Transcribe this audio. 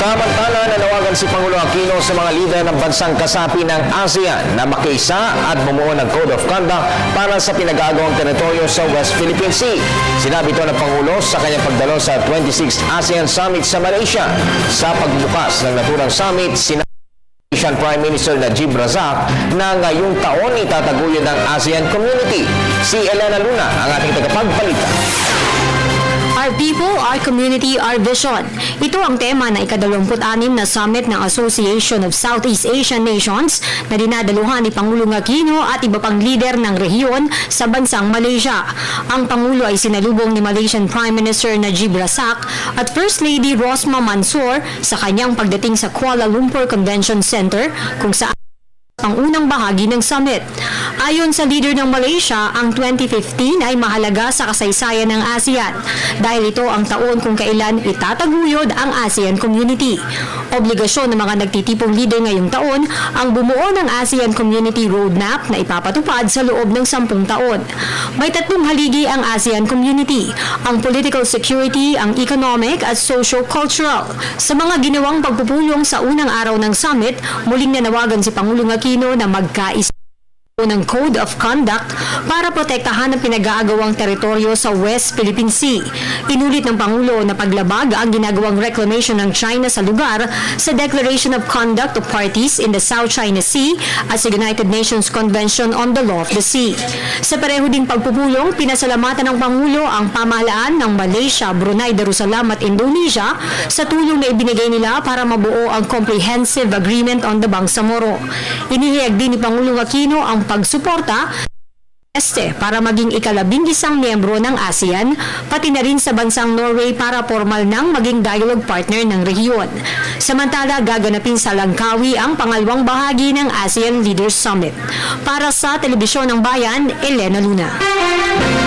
Samantala, nanawagan si Pangulo Aquino sa mga lider ng bansang kasapi ng ASEAN na makiisa at bumuo ng Code of Conduct para sa pinag-aagawang teritoryo sa West Philippine Sea. Sinabi ito ng Pangulo sa kanyang pagdalo sa 26th ASEAN Summit sa Malaysia. Sa pagbubukas ng naturang summit, Malaysian Prime Minister Najib Razak na ngayong taon itataguyod ng ASEAN Community. Si Elena Luna ang ating tagapagbalita. Our people, our community, our vision. Ito ang tema na ika-26 na summit ng Association of Southeast Asian Nations na dinadaluhan ni Pangulong Aquino at iba pang lider ng rehiyon sa bansang Malaysia. Ang Pangulo ay sinalubong ni Malaysian Prime Minister Najib Razak at First Lady Rosmah Mansor sa kanyang pagdating sa Kuala Lumpur Convention Center kung saan ang unang bahagi ng summit. Ayon sa leader ng Malaysia, ang 2015 ay mahalaga sa kasaysayan ng ASEAN dahil ito ang taon kung kailan itataguyod ang ASEAN Community. Obligasyon ng mga nagtitipong leader ngayong taon ang bumuo ng ASEAN Community Roadmap na ipapatupad sa loob ng 10 taon. May 3 haligi ang ASEAN Community, ang political security, ang economic at socio-cultural. Sa mga ginawang pagpupulong sa unang araw ng summit, muling nanawagan si Pangulong Aquino na magkaisa ng Code of Conduct para protektahan ang pinag-aagawang teritoryo sa West Philippine Sea. Inulit ng Pangulo na paglabag ang ginagawang reclamation ng China sa lugar sa Declaration of Conduct of Parties in the South China Sea at sa United Nations Convention on the Law of the Sea. Sa pareho ding pagpupulong, pinasalamatan ng Pangulo ang pamahalaan ng Malaysia, Brunei Darussalam at Indonesia sa tulong na ibinigay nila para mabuo ang Comprehensive Agreement on the Bangsamoro. Inihayag din ni Pangulong Aquino ang pagsuporta para maging ika-11 miyembro ng ASEAN, pati na rin sa bansang Norway para formal nang maging dialogue partner ng rehiyon. Samantala, gaganapin sa Langkawi ang pangalawang bahagi ng ASEAN Leaders Summit. Para sa Telebisyon ng Bayan, Elena Luna.